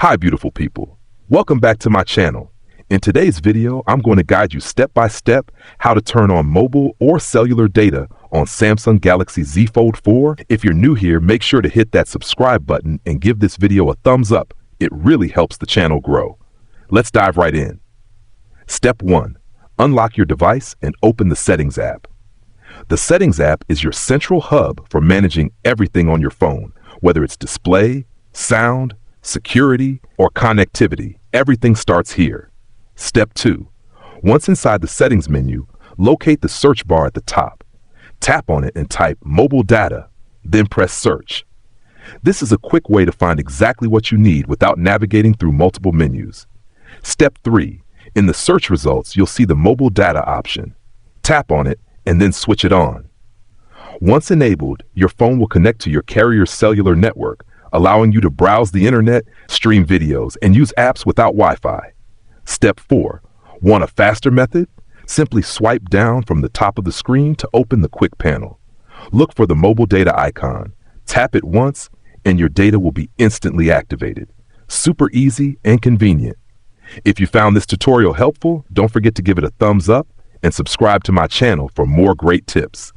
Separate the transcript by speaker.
Speaker 1: Hi beautiful people, welcome back to my channel. In today's video, I'm going to guide you step by step how to turn on mobile or cellular data on Samsung Galaxy Z Fold 4. If you're new here, make sure to hit that subscribe button and give this video a thumbs up. It really helps the channel grow. Let's dive right in. Step 1. Unlock your device and open the Settings app. The Settings app is your central hub for managing everything on your phone, whether it's display, sound, security, or connectivity. Everything starts here. Step 2. Once inside the settings menu, locate the search bar at the top. Tap on it and type mobile data, then press search. This is a quick way to find exactly what you need without navigating through multiple menus. Step 3. In the search results, you'll see the mobile data option. Tap on it and then switch it on. Once enabled, your phone will connect to your carrier's cellular network, allowing you to browse the internet, stream videos, and use apps without Wi-Fi. Step 4. Want a faster method? Simply swipe down from the top of the screen to open the quick panel. Look for the mobile data icon. Tap it once, and your data will be instantly activated. Super easy and convenient. If you found this tutorial helpful, don't forget to give it a thumbs up and subscribe to my channel for more great tips.